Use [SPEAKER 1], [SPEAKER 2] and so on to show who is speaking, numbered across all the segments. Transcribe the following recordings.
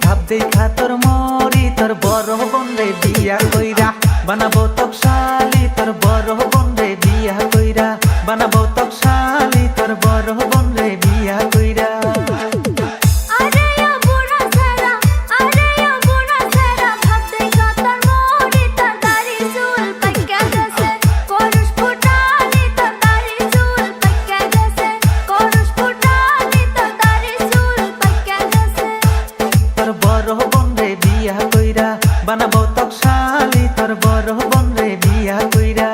[SPEAKER 1] ভাব দেখা তোর মরি তোর বড় বোন রে বিয়া কইরা বানাবো তোক শালি তোর বড় বোন রে বিয়া কইরা বানাবো তোক শালি তোর বড় বোন রে বিয়া কইরা বানাবো তোক শালি তোর বড় বোন রে বিয়া কইরা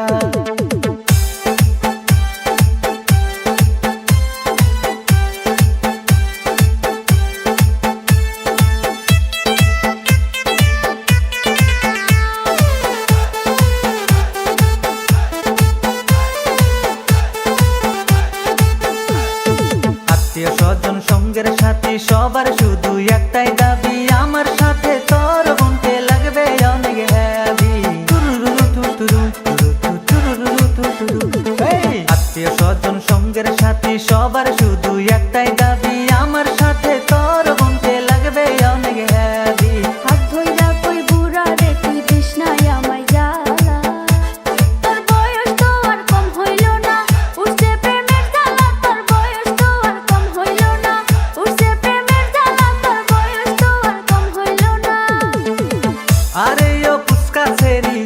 [SPEAKER 1] আত্মীয় স্বজন সঙ্গের সাথে সবার শুধু একটাই দাবি আমার সাথে তোর বোনকে লাগবে অনেক হ্যাবি আত্মীয় স্বজন সঙ্গের সাথে সবার শুধু একটাই দাবি আমার সাথে তোর বোনকে লাগবে অনেক হ্যাবি
[SPEAKER 2] হাত ধইরা কই বুড়া রে তুই দিস না আমায় জ্বালা তোর বয়স তো আর কম হইল না উঠছে প্রেমের জ্বালা তোর বয়স তো আর কম হইল না উঠছে প্রেমের জ্বালা তোর বয়স তো আর কম হইল না
[SPEAKER 1] আরে ও পুচকা সেরি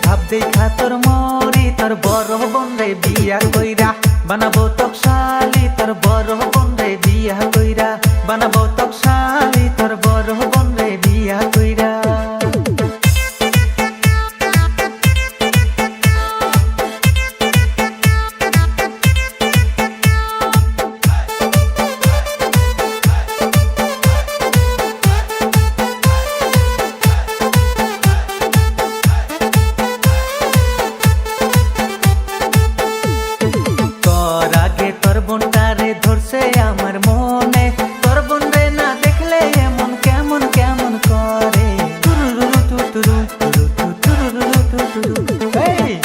[SPEAKER 1] ভাব দেখা তোর মরি তোর বড় বোন রে বিয়া কইরা বানাবো তোক শালি তোর বড় বোন রে বিয়া কইরা বানাবো তোক শালি তোর বড় বোন রে বিয়া কইরা তোর বোনটারে ধরছে আমার মনে তোর বোন রে না দেখলে এমন কেমন কেমন করে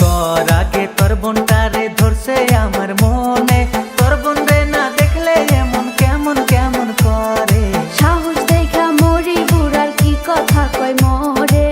[SPEAKER 1] তোর আগে তোর বোনটারে ধরছে আমার মনে তোর বোন রে না দেখলে এমন কেমন কেমন করে
[SPEAKER 2] সাহস দেখা মরি বুড়ার কি কথা কয় মরে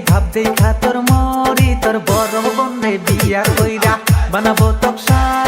[SPEAKER 1] ভাব দেখা তোর মরি তোর বড় বোন রে বিয়া কইরা বানাবো তোক শালি